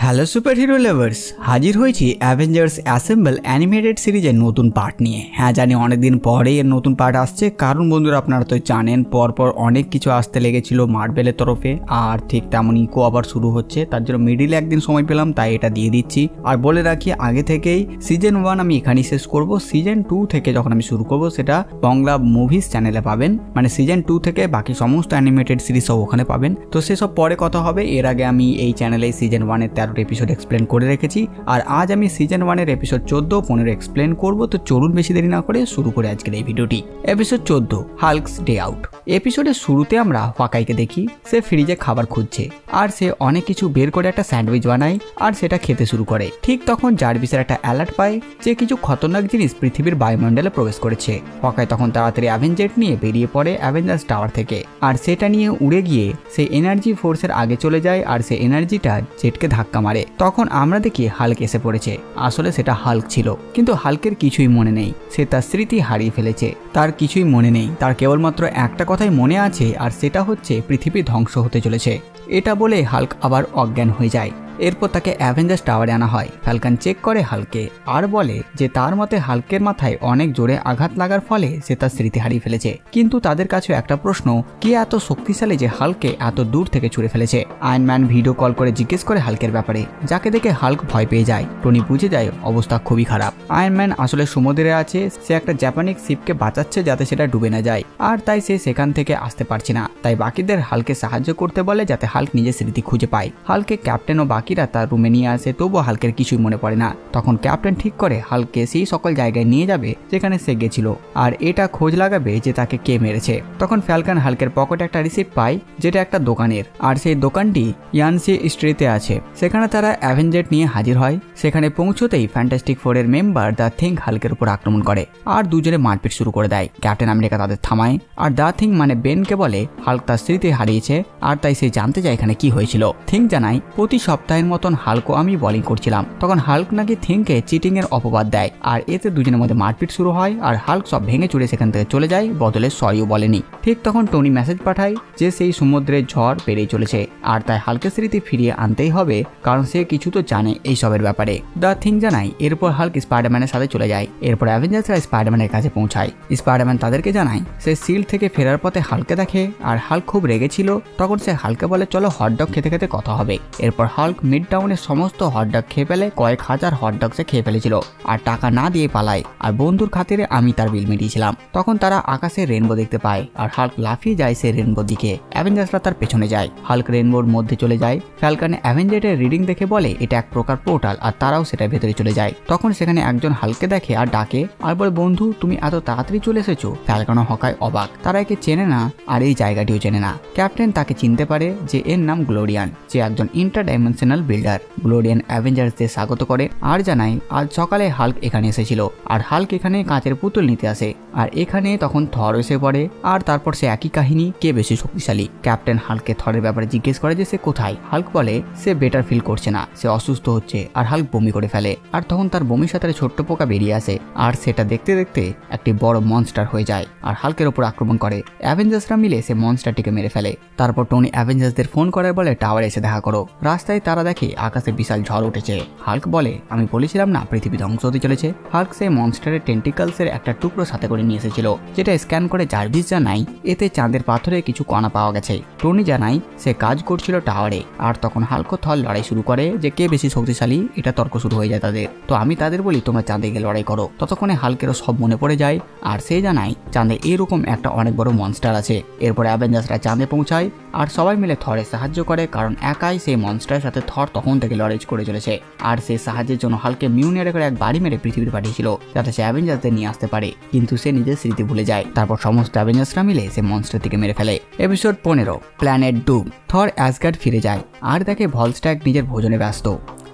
Hello super hero lovers, হাজির হয়েছি Avengers assemble animated সিরিজের নতুন পার্ট নিয়ে। হ্যাঁ জানি অনেকদিন পরে এর নতুন পার্ট আসছে, কারণ বন্ধুরা আপনারা তো জানেন পরপর অনেক কিছু আসতে লেগেছিল মার্বেলের তরফে, আর ঠিক তেমনই ইকো আবার শুরু হচ্ছে, তার জন্য মিডিলে একদিন সময় পেলাম তাই এটা দিয়ে দিচ্ছি। আর বলে রাখি আগে থেকেই সিজন 1 আমি এখানেই শেষ করব, সিজন 2 থেকে যখন আমি শুরু করব সেটা বাংলা মুভিজ চ্যানেলে পাবেন, মানে সিজন 2 থেকে বাকি সমস্ত অ্যানিমেটেড সিরিজ সব ওখানে পাবেন। তো সেসব পরে কথা হবে, এর আগে আমি এই চ্যানেলে সিজন 1 এর 13টা এপিসোড এক্সপ্লেন করে রেখেছি, আর আজ আমি সিজন 1 এর এপিসোড 14, 15 এক্সপ্লেন করব। তো চলুন বেশি দেরি না করে শুরু করে আজকের এই ভিডিওটি। Episode 14, Hulk's day out. এপিসোডের শুরুতে আমরা হকাইকে দেখি সে ফ্রিজে খাবার খুঁজছে, আর সে অনেক কিছু বের করে একটা স্যান্ডউইচ বানায় আর সেটা খেতে শুরু করে। ঠিক তখন জার্ভিসের একটা অ্যালার্ট পায় যে কিছু খতরনাক জিনিস পৃথিবীর বায়ুমণ্ডলে প্রবেশ করেছে। হকাই তখন তাড়াতাড়ি অ্যাভেঞ্জেট নিয়ে বেরিয়ে পড়ে অ্যাভেঞ্জার্স টাওয়ার থেকে, আর সেটা নিয়ে উড়ে গিয়ে সে এনার্জি ফোর্সের আগে চলে যায়, আর সে এনার্জিটা জেটকে ধাক্কা মারে। তখন আমরা দেখি হাল্ক এসে পড়েছে। আসলে সেটা হাল্ক ছিল, কিন্তু হাল্কের কিছুই মনে নেই, সে তার স্মৃতি হারিয়ে ফেলেছে, তার কিছুই মনে নেই, তার কেবলমাত্র একটা কথাই মনে আছে, আর সেটা হচ্ছে পৃথিবী ধ্বংস হতে চলেছে। এটা বলে হাল্ক আবার অজ্ঞান হয়ে যায়। এরপর তাকে অ্যাভেঞ্জার্স টাওয়ারে আনা হয়। ফ্যালকন চেক করে হাল্ককে আর বলে যে তার মতে হাল্কের মাথায় অনেক জোরে আঘাত লাগার ফলে সে তার স্মৃতি হারিয়ে ফেলেছে, কিন্তু তাদের কাছে একটা প্রশ্ন, কে এত শক্তিশালী যে হাল্ককে এত দূর থেকে ছুড়ে ফেলেছে। আয়রন ম্যান ভিডিও কল করে জিজ্ঞেস করে হাল্কের ব্যাপারে, যাকে দেখে হাল্ক ভয় পেয়ে যায়। টনি বুঝে যায় অবস্থা খুবই খারাপ। আয়রন ম্যান আসলে সমুদ্রে আছে, সে একটা জাপানিজ শিপকে বাঁচাচ্ছে যাতে সেটা ডুবে না যায়, আর তাই সে সেখান থেকে আসতে পারছে না। তাই বাকিদের হাল্ককে সাহায্য করতে বলে যাতে হাল্ক নিজের স্মৃতি খুঁজে পায়। হাল্কে ক্যাপ্টেন ও বাকিরা তার রুমে নিয়ে আসে, তবুও হাল্কের কিছুই মনে পড়ে না। তখন ক্যাপ্টেন ঠিক করে হাল্ককে সেই সকল জায়গায় নিয়ে যাবে যেখানে সে গেছিল, আর এটা খোঁজ লাগাবে যে তাকে কে মেরেছে। তখন ফ্যালকন হাল্কের পকেটে একটা রিসিপ্ট পায়, যেটা একটা দোকানের, আর সেই দোকানটি ইয়ানসি স্ট্রিটে আছে। সেখানে তারা অ্যাভেঞ্জেট নিয়ে হাজির হয়। সেখানে পৌঁছতেই ফ্যান্টাস্টিক ফোরের মেম্বার দ্য থিং হাল্কের উপর আক্রমণ করে, আর দুজনে মারপিট শুরু করে দেয়। ক্যাপ্টেন আমেরিকা তাদের থামায়, আর দ্য থিং মানে বেনকে বলে হাল্ক তার স্মৃতি হারিয়েছে, আর তাই সে জানতে চায় এখানে কি হয়েছিল। থিং জানায় প্রতি সপ্তাহের মতন হাল্কও আমি বোলিং করছিলাম। তখন হাল্ক নাকি থিংকে চিটিং এর অপবাদ দেয়, আর এতে দুজনের মধ্যে মারপিট শুরু হয়, আর হাল্ক সব ভেঙে চুরে সেখান থেকে চলে যায়, বদলে সরিও বলেনি। ঠিক তখন টনি মেসেজ পাঠায় যে সেই সমুদ্রের ঝড় বেড়েই চলেছে, আর তাই হাল্কের স্মৃতি ফিরিয়ে আনতেই হবে, কারণ সে কিছু তো জানে এই সবের ব্যাপারে। দ্য থিং জানায় এরপর হাল্ক স্পাইডারম্যানের সাথে চলে যায়। এরপর অ্যাভেঞ্জার্সরা স্পাইডারম্যানের কাছে পৌঁছায়। স্পাইডারম্যান তাদেরকে জানায় সে শিল্ড থেকে ফেরার পথে হাল্ককে দেখে, আর হাল্ক খুব রেগেছিল। তখন সে হাল্ককে বলে চলো হটডগ খেতে খেতে কথা হবে। এরপর হাল্ক মিড টাউনের সমস্ত হটডগ খেয়ে ফেলে, কয়েক হাজার হটডগ সে খেয়ে ফেলেছিল, আর টাকা না দিয়ে পালায়, আর বন্ধুর খাতিরে আমি তার বিল মিটিয়েছিলাম। তখন তারা আকাশে রেনবো দেখতে পায়, আর হাল্ক লাফিয়ে যায় সে রেনবোর দিকে। অ্যাভেঞ্জার্সরা তার পেছনে যায়। হাল্ক রেনবোর মধ্যে চলে যায়। ফ্যালকনে অ্যাভেঞ্জেটের রিডিং দেখে বলে এটা এক প্রকার পোর্টাল, আর তারাও সেটার ভেতরে চলে যায়। তখন সেখানে একজন হাল্ককে দেখে আর ডাকে, আর বলে বন্ধু তুমি এত তাড়াতাড়ি চলে এসেছো। ফ্যালকন হকায় অবাক, তারা একে চেনে না, আর এই জায়গাটিও চেনে না। ক্যাপ্টেন তাকে চিনতে পারে যে এর নাম গ্লোরিয়ান, যে একজন ইন্টারডাইমেনশনাল বিল্ডার। গ্লোরিয়ান অ্যাভেঞ্জার্সদের স্বাগত করে আর জানায় আজ সকালে হাল্ক এখানে এসেছিল, আর হাল্ক এখানে কাঁচের পুতুল নিতে আসে। আর এখানে তখন থর এসে পড়ে, আর তারপর সে একই কাহিনী, কে বেশি শক্তিশালী। ক্যাপ্টেন হাল্ককে থরের ব্যাপারে জিজ্ঞেস করে যে সে কোথায়। হাল্ক বলে সে বেটার ফিল করছে না, সে অসুস্থ হচ্ছে, আর হাল্ক বমি করে ফেলে। আর তখন তার বমির সাথে ছোট্ট পোকা বেরিয়ে আসে, আর সেটা দেখতে দেখতে একটি বড় মনস্টার হয়ে যায়, আর হাল্কের ওপর আক্রমণ করে। অ্যাভেঞ্জার্সরা মিলে সে মনস্টারটিকে মেরে ফেলে। তারপর টনি অ্যাভেঞ্জার্সদের ফোন করার বলে টাওয়ারে এসে দেখা করো। রাস্তায় তারা দেখে আকাশে বিশাল ঝড় উঠেছে। হাল্ক বলে আমি বলেছিলাম না পৃথিবী ধ্বংস হতে চলেছে। হাল্ক সেই মনস্টারের টেন্টিকলসের একটা টুকরো সাথে করে নিয়ে এসেছিল, যেটা স্ক্যান করে জার্ভিস জানায় এতে চাঁদের পাথরে কিছু কণা পাওয়া গেছে। টনি জানায় সে কাজ করছিল টাওয়ারে। আর তখন হাল্ক ও থর লড়াই শুরু করে যে কে বেশি শক্তিশালী, এটা তর্ক শুরু হয়ে যায় তাদের। তো আমি তাদের বলি তোমরা চাঁদে গিয়ে লড়াই করো। ততক্ষণে হাল্কেরও সব মনে পড়ে যায়, আর সে জানায় চাঁদে এরকম একটা অনেক বড় মনস্টার আছে। এরপর অ্যাভেঞ্জার্সরা চাঁদে পৌঁছায়, আর সবাই মিলে থরের সাহায্য করে, কারণ একাই সেই মনস্টারের সাথে থর তখন থেকে লড়াই করে চলেছে। আর সে সাহায্যের জন্য হাল্কে মিউনিয়ারে করে এক বাড়ি মেরে পৃথিবীর পাঠিয়েছিল, যাতে সে অ্যাভেঞ্জার্সদের নিয়ে আসতে পারে, কিন্তু সে নিজের স্মৃতি ভুলে যায়। তারপর সমস্ত অ্যাভেঞ্জার্সরা মিলে সে মনস্টার থেকে মেরে ফেলে। Episode 15, planet Doom. Thor Asgard ফিরে যায়, আর দেখে ভলস্ট্যাগ নিজের ভোজনে ব্যস্ত।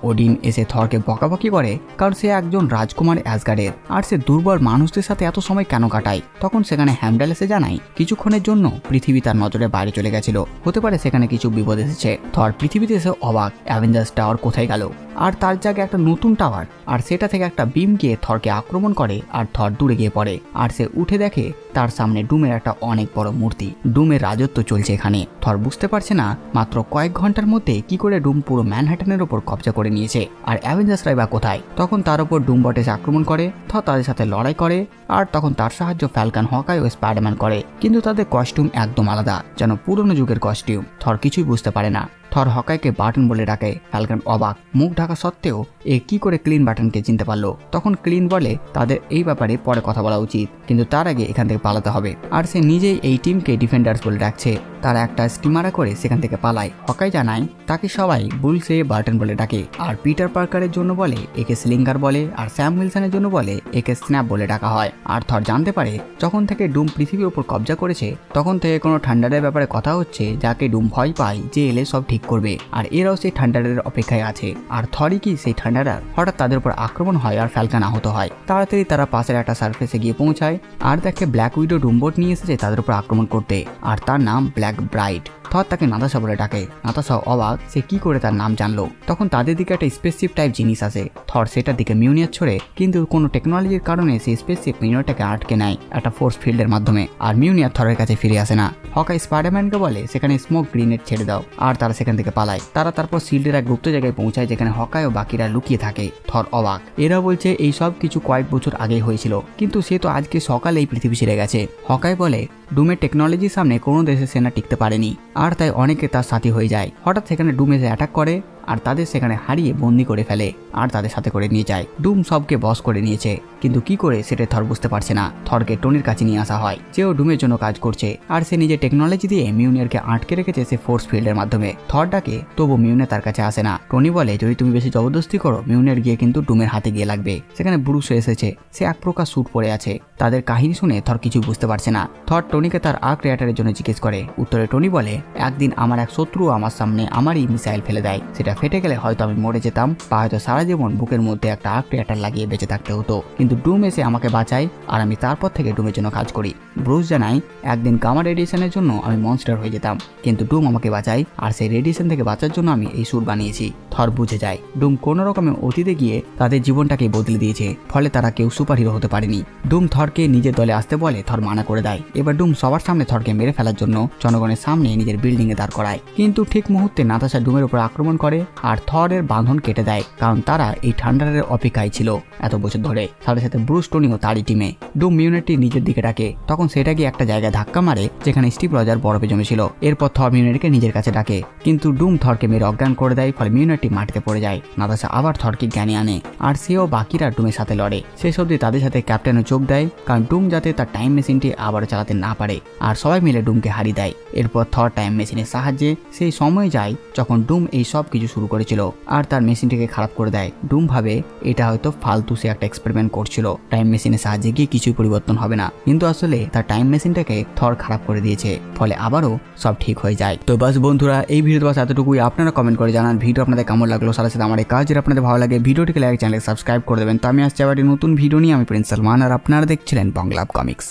ওডিন এসে থরকে বকাবকি করে, কারণ সে একজন রাজকুমার অ্যাসগার্ডের, আর সে দুর্বল মানুষদের সাথে এত সময় কেন কাটায়। তখন সেখানে হ্যামডাল এসে জানায় কিছুক্ষণের জন্য পৃথিবী তার নজরে বাইরে চলে গেছিল, হতে পারে সেখানে কিছু বিপদ এসেছে। থর পৃথিবীতে এসে অবাক, অ্যাভেঞ্জার্স টাওয়ার কোথায় গেল। আর তার জায়গায় একটা নতুন টাওয়ার, আর সেটা থেকে একটা বিম গিয়ে থরকে আক্রমণ করে আর থর দূরে গিয়ে পড়ে। আর সে উঠে দেখে তার সামনে ডুমের একটা অনেক বড় মূর্তি। ডুমের রাজত্ব চলছে এখানে। থর বুঝতে পারছে না মাত্র কয়েক ঘন্টার মধ্যে কি করে ডুম পুরো ম্যানহাটনের ওপর কবজা করে নিয়েছে, আর অ্যাভেঞ্জার্সরাই বা কোথায়। তখন তার উপর ডুম বটে আক্রমণ করে, থর তাদের সাথে লড়াই করে, আর তখন তার সাহায্য ফ্যালকন, হকাই ও স্পাইডারম্যান করে। কিন্তু তাদের কস্টিউম একদম আলাদা, যেন পুরনো যুগের কস্টিউম। থর কিছুই বুঝতে পারে না। থর হকাইকে বাটন বলে ডাকে। ফ্যালকন অবাক, মুখ ঢাকা সত্ত্বেও এ কি করে ক্লিন বাটনকে চিনতে পারলো। তখন ক্লিন বলে তাদের এই ব্যাপারে পরে কথা বলা উচিত, কিন্তু তার আগে এখান থেকে পালাতে হবে। আর সে নিজেই এই টিমকে ডিফেন্ডার্স বলে ডাকছে। তারা একটা স্টিমারে করে সেখান থেকে পালায়। হকাই জানায় তাকে সবাই বুলসে বাটন বলে ডাকে, আর পিটার পার্কারের জন্য বলে একে স্লিঙ্গার বলে, আর স্যাম উইলসনের জন্য বলে একে স্ন্যাপ বলে ডাকা হয়। আর থর জানতে পারে যখন থেকে ডুম পৃথিবীর উপর কবজা করেছে তখন থেকে কোনো থান্ডারের ব্যাপারে কথা হচ্ছে, যাকে ডুম ভয় পায় যে এলে সব ঠিক করবে। আর এরাও সেই থান্ডারের অপেক্ষায় আছে। আর থরই কি সেই থান্ডারার? হঠাৎ তাদের উপর আক্রমণ হয় আর ফ্যালকন আহত হয়। তাড়াতাড়ি তারা পাশের একটা সার্ফেসে গিয়ে পৌঁছায় আর দেখে ব্ল্যাক উইডো ডুমবোট নিয়ে এসেছে তাদের উপর আক্রমণ করতে, আর তার নাম ব্ল্যাক ব্রাইট। থর তাকে নাতাশা বলে ডাকে। নাতাশা অবাক, সে কি করে তার নাম জানলো। তখন তাদের দিকে একটা স্পেসশিপ টাইপ জিনিস আসে। থর সেটার দিকে মিউনিয়ার ছড়ে, কিন্তু কোনো টেকনোলজির কারণে সেই স্পেসশিপ মিউনিয়ারটাকে আটকে নেয় একটা ফোর্স ফিল্ডের মাধ্যমে, আর মিউনিয়ার থরের কাছে ফিরে আসে না। হকাই স্পাইডারম্যানকে বলে সেখানে স্মোক গ্রেনেড ছেড়ে দাও, আর তারা সেখান থেকে পালায়। তারা তারপর শিল্ডের এক গুপ্ত জায়গায় পৌঁছায় যেখানে হকাই ও বাকিরা লুকিয়ে থাকে। থর অবাক, এরা বলছে এই সব কিছু কয়েক বছর আগেই হয়েছিল, কিন্তু সে তো আজকে সকালে এই পৃথিবী ছেড়ে গেছে। হকাই বলে ডুমের টেকনোলজির সামনে কোনো দেশের সেনা টিকতে পারেনি, আর তাই অনেকে তার সাথী হয়ে যায়। হঠাৎ সেখানে ডুম এসে অ্যাটাক করে আর তাদের সেখানে হারিয়ে বন্দি করে ফেলে আর তাদের সাথে করে নিয়ে যায়। ডুম সবকে বস করে নিয়েছে, কিন্তু কি করে সেটা থর বুঝতে পারছে না। থরকে টনির কাছে নিয়ে আসা হয়, যেও ডুমের জন্য কাজ করছে, আর সে নিজের টেকনোলজি দিয়ে মিউনিয়ারকে আটকে রেখেছে সে ফোর্স ফিল্ডের মাধ্যমে। থর ডাকে, তবু মিউনিয়ার তার কাছে আসে না। টনি বলে যদি তুমি বেশি জবরদস্তি করো মিউনিয়ার গিয়ে কিন্তু ডুমের হাতে গিয়ে লাগবে। সেখানে ব্রুস এসেছে, সে এক প্রকার স্যুট পরে আছে। তাদের কাহিনী শুনে থর কিছু বুঝতে পারছে না। থর টনিকে তার আর্ক রিঅ্যাক্টরের জন্য জিজ্ঞেস করে। উত্তরে টনি বলে একদিন আমার এক শত্রু আমার সামনে আমারই মিসাইল ফেলে দেয়, সেটা ফেটে গেলে হয়তো আমি মরে যেতাম, বা হয়তো সারা জীবন বুকের মধ্যে একটা আর্ক রিঅ্যাক্টর লাগিয়ে বেঁচে থাকতে হতো, কিন্তু ডুম এসে আমাকে বাঁচায় আর আমি তারপর থেকে ডুমের জন্য কাজ করি। ব্রুস জানায় একদিন গামা রেডিয়েশনের জন্য আমি মনস্টার হয়ে যেতাম, কিন্তু ডুম আমাকে বাঁচায়, আর সেই রেডিয়েশন থেকে বাঁচার জন্য আমি এই স্যুট বানিয়েছি। থর বুঝে যায় ডুম কোনো রকমে অতীতে গিয়ে তাদের জীবনটাকে বদলে দিয়েছে, ফলে তারা কেউ সুপার হিরো হতে পারেনি। ডুম থরকে নিজের দলে আসতে বলে, থর মানা করে দেয়। এবার ডুম সবার সামনে থরকে মেরে ফেলার জন্য জনগণের সামনে নিজের বিল্ডিং এ দাঁড় করায়, কিন্তু ঠিক মুহূর্তে নাতাশা ডুমের উপর আক্রমণ করে আর থরের বাঁধন কেটে দেয়, কারণ তারা এই থান্ডারের অপেক্ষায় ছিল এত বছর ধরে। সাথে সাথে ব্রুস টনিও তারই টিমে। ডুম মিউনিটটি নিজের দিকে ডাকে, তখন সেটা গিয়ে একটা জায়গায় ধাক্কা মারে যেখানে স্টিভ রজার বরফে জমেছিল। এরপর থর মিউনিটকে নিজের কাছে ডাকে, কিন্তু ডুম থরকে মেরে অজ্ঞান করে দেয়, ফলে মিউনিটটি মাটিতে পড়ে যায়। নাতাশা আবার থরকে জ্ঞানে আনে, আর সেও বাকিরা ডুমের সাথে লড়ে। শেষ অবধি তাদের সাথে ক্যাপ্টেনও যোগ দেয়, কারণ ডুম যাতে তার টাইম মেশিনটি আবারও চালাতে না পারে, আর সবাই মিলে ডুমকে হারিয়ে দেয়। এরপর থর টাইম মেশিনের সাহায্যে সেই সময় যায় যখন ডুম এই সব কিছু শুরু করেছিল, আর তার মেশিনটিকে খারাপ করে দেয়। ডুম ভাবে এটা হয়তো ফালতু সে একটা এক্সপেরিমেন্ট করছিল, টাইম মেশিনের সাহায্যে গিয়ে কিছুই পরিবর্তন হবে না, কিন্তু আসলে তার টাইম মেশিনটাকে থর খারাপ করে দিয়েছে, ফলে আবারও সব ঠিক হয়ে যায়। তো বাস বন্ধুরা, এই ভিডিওতে বাস এতটুকুই। আপনারা কমেন্ট করে জানান ভিডিও আপনাদের কেমন লাগলো। সাথে সাথে আমার এই কাজ যদি আপনাদের ভালো লাগে ভিডিওটিকে লাইক, চ্যানেলকে সাবস্ক্রাইব করে দেবেন। তো আমি আসছি আবার নতুন ভিডিও নিয়ে। আমি প্রিন্স সালমান, আর আপনারা দেখছিলেন বাংলা কমিক্স।